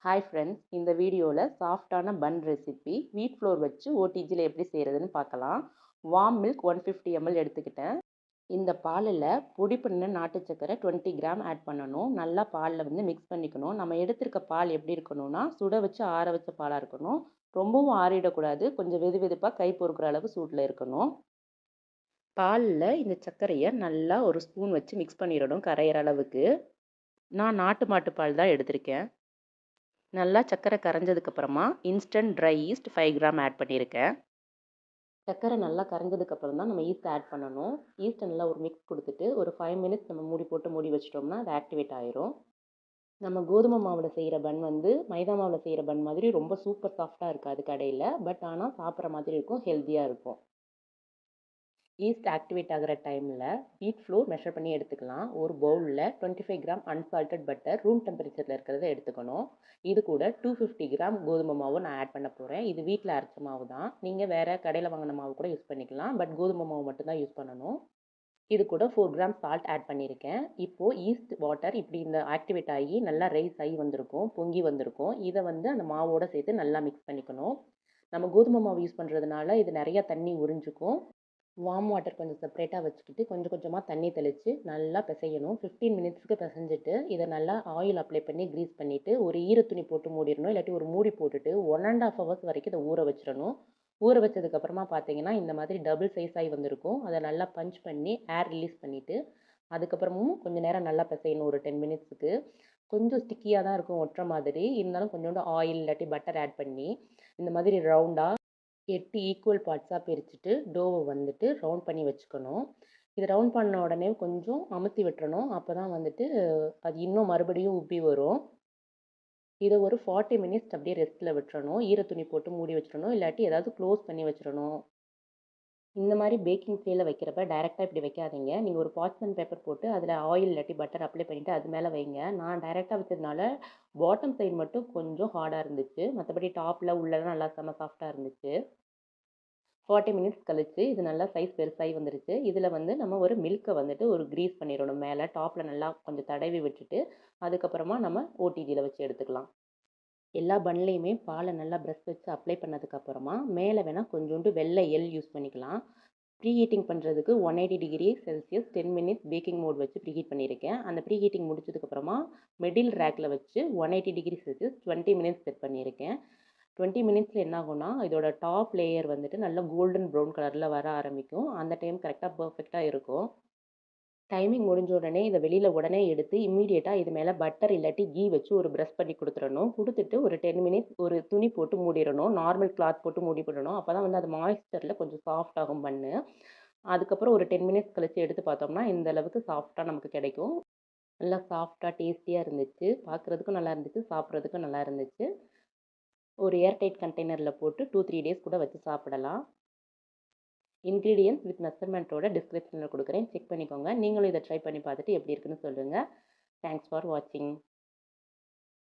Hi friends, இந்த வீடியோவில் சாஃப்டான பன் ரெசிபி வீட் ஃப்ளோர் வச்சு ஓடிஜியில் எப்படி செய்கிறதுன்னு பார்க்கலாம். வார்ம் மில்க் 150 ml எடுத்துக்கிட்டேன். இந்த பாலில் பொடி பண்ண நாட்டு சக்கரை 20 கிராம் ஆட் பண்ணணும். நல்லா பாலில் மிக்ஸ் பண்ணிக்கணும். நம்ம எடுத்திருக்க பால் எப்படி இருக்கணும்னா சுட வச்சு ஆற வச்ச பாலாக இருக்கணும். ரொம்பவும் ஆறிடக்கூடாது. கொஞ்சம் வெது வெதுப்பாக கை பொறுக்கிற அளவு சூட்டில் இருக்கணும். பாலில் இந்த சர்க்கரையை நல்லா ஒரு ஸ்பூன் வச்சு மிக்ஸ் பண்ணிடணும் கரையிற அளவுக்கு. நான் நாட்டு மாட்டு பால் தான் எடுத்திருக்கேன். நல்லா சர்க்கரை கரைஞ்சதுக்கப்புறமா instant dry yeast 5 gram add பண்ணியிருக்கேன். சர்க்கரை நல்லா கரைஞ்சதுக்கப்புறம் தான் நம்ம ஈஸ்ட் ஆட் பண்ணணும். ஈஸ்ட்டை நல்லா ஒரு மிக்ஸ் கொடுத்துட்டு ஒரு 5 மினிட்ஸ் நம்ம மூடி போட்டு மூடி வச்சிட்டோம்னா அது ஆக்டிவேட் ஆயிரும். நம்ம கோதுமை மாவில் செய்கிற பன் மைதா மாவில் செய்கிற பன் மாதிரி ரொம்ப சூப்பர் சாஃப்டாக இருக்காது கடையில். பட் ஆனால் சாப்பிட்ற மாதிரி இருக்கும், ஹெல்த்தியாக இருக்கும். ஈஸ்ட் ஆக்டிவேட் ஆகிற டைமில் வீட் ஃப்ளோர் மெஷர் பண்ணி எடுத்துக்கலாம். ஒரு பவுலில் 25 கிராம் அன்சால்டட் பட்டர் ரூம் டெம்பரேச்சரில் இருக்கிறத எடுத்துக்கணும். இது கூட 250 கிராம் கோதுமை மாவு நான் ஆட் பண்ண போகிறேன். இது வீட்டில் அரைச்ச மாவு தான். நீங்கள் வேறு கடையில் வாங்கின மாவு கூட யூஸ் பண்ணிக்கலாம். பட் கோதுமை மாவு மட்டும்தான் யூஸ் பண்ணணும். இது கூட 4 கிராம் சால்ட் ஆட் பண்ணியிருக்கேன். இப்போது ஈஸ்ட் வாட்டர் இப்படி இந்த ஆக்டிவேட் ஆகி நல்லா ரைஸ் ஆகி வந்திருக்கும், பொங்கி வந்திருக்கும். இதை அந்த மாவோடு சேர்த்து நல்லா மிக்ஸ் பண்ணிக்கணும். நம்ம கோதுமை மாவு யூஸ் பண்ணுறதுனால இது நிறையா தண்ணி உறிஞ்சிக்கும். வார்ம் வாட்டர் கொஞ்சம் செப்பரேட்டாக வச்சுக்கிட்டு கொஞ்சம் கொஞ்சமாக தண்ணி தெளித்து நல்லா பிசையணும். 15 மினிட்ஸ்க்கு பிசைஞ்சிட்டு இதை நல்லா ஆயில் அப்ளை பண்ணி க்ரீஸ் பண்ணிவிட்டு ஒரு ஈரத்துணி போட்டு மூடிடணும். இல்லாட்டி ஒரு மூடி போட்டுட்டு 1.5 ஹவர்ஸ் வரைக்கும் இதை ஊற வச்சிடணும். ஊற வச்சதுக்கப்புறமா பார்த்தீங்கன்னா இந்த மாதிரி டபுள் சைஸ் ஆகி வந்திருக்கும். அதை நல்லா பஞ்ச் பண்ணி ஏர் ரிலீஸ் பண்ணிவிட்டு அதுக்கப்புறமும் கொஞ்சம் நேரம் நல்லா பிசையணும். ஒரு 10 மினிட்ஸுக்கு கொஞ்சம் ஸ்டிக்கியாக தான் இருக்கும், ஒட்டுற மாதிரி இருந்தாலும் கொஞ்சோண்டு ஆயில் இல்லாட்டி பட்டர் ஆட் பண்ணி இந்த மாதிரி ரவுண்டாக 8 ஈக்குவல் பார்ட்ஸாக பிரிச்சுட்டு டோவை ரவுண்ட் பண்ணி வச்சுக்கணும். இதை ரவுண்ட் பண்ண உடனே கொஞ்சம் அமுத்தி விட்டுறணும். அப்போ தான் அது இன்னும் மறுபடியும் உப்பி வரும். இதை ஒரு 40 மினிட்ஸ் அப்படியே ரெஸ்ட்டில் விட்டுறணும். ஈரத்துணி போட்டு மூடி வச்சிடணும். இல்லாட்டி ஏதாவது க்ளோஸ் பண்ணி வச்சிடணும். இந்த மாதிரி பேக்கிங் ட்ரேயில் வைக்கிறப்ப டைரெக்டாக இப்படி வைக்காதீங்க. நீங்கள் ஒரு பார்ச்மெண்ட் பேப்பர் போட்டு அதில் ஆயில் இல்லாட்டி பட்டர் அப்ளை பண்ணிவிட்டு அது மேலே வைங்க. நான் டைரெக்டாக வச்சதுனால பாட்டம் சைடு மட்டும் கொஞ்சம் ஹார்டாக இருந்துச்சு. மற்றபடி டாப்பில் உள்ளெல்லாம் நல்லா செம்ம சாஃப்டாக இருந்துச்சு. 40 மினிட்ஸ் கழிச்சு இது நல்லா சைஸ் பெருசாகி வந்துருச்சு. இதில் நம்ம ஒரு மில்க்கை ஒரு க்ரீஸ் பண்ணிடணும். மேலே டாப்பில் நல்லா கொஞ்சம் தடவி விட்டுட்டு அதுக்கப்புறமா நம்ம ஓடிஜியில் வச்சு எடுத்துக்கலாம். எல்லா பன்லேயுமே பாலை நல்லா ப்ரஷ் வச்சு அப்ளை பண்ணதுக்கப்புறமா மேலே வேணால் கொஞ்சோண்டு வெள்ளை எள் யூஸ் பண்ணிக்கலாம். ப்ரீ ஹீட்டிங் பண்ணுறதுக்கு 180 degree Celsius 10 minutes baking mode வச்சு ப்ரீ ஹீட் பண்ணியிருக்கேன். அந்த ப்ரீ ஹீட்டிங் முடிச்சதுக்கப்புறமா மிடில் ரேக்கில் வச்சு 180 டிகிரி செல்சியஸ் 20 மினிட்ஸ் செட் பண்ணியிருக்கேன். 20 மினிட்ஸில் என்ன ஆகும்னா இதோட டாப் லேயர் நல்லா கோல்டன் ப்ரௌன் கலரில் வர ஆரம்பிக்கும். அந்த டைம் கரெக்டாக பர்ஃபெக்டாக இருக்கும். டைமிங் முடிஞ்ச உடனே இதை வெளியில் உடனே எடுத்து இம்மீடியட்டாக இது மேலே பட்டர் இல்லாட்டி கீ வச்சு ஒரு ப்ரஷ் பண்ணி கொடுத்துட்டு ஒரு 10 மினிட்ஸ் ஒரு துணி போட்டு மூடிடணும். நார்மல் கிளாத் போட்டு மூடி போடணும். அப்போ தான் அது மாய்ஸ்சரில் கொஞ்சம் சாஃப்ட் ஆகும் பண்ணு. அதுக்கப்புறம் ஒரு 10 மினிட்ஸ் கழித்து எடுத்து பார்த்தோம்னா இந்த அளவுக்கு சாஃப்டாக நமக்கு கிடைக்கும். நல்லா சாஃப்டாக டேஸ்டியாக இருந்துச்சு. பார்க்குறதுக்கும் நல்லா இருந்துச்சு, சாப்பிட்றதுக்கும் நல்லா இருந்துச்சு. ஒரு ஏர்டைட் கண்டெய்னரில் போட்டு 2-3 டேஸ் கூட வச்சு சாப்பிடலாம். இன்க்ரீடியன்ட்ஸ் வித் மெஷர்மெண்ட்டோட டிஸ்கிரிப்ஷனில் கொடுக்குறேன், செக் பண்ணிக்கோங்க. நீங்களும் இதை ட்ரை பண்ணி பார்த்துட்டு எப்படி இருக்குன்னு சொல்லுங்கள். தேங்க்ஸ் ஃபார் வாட்சிங்.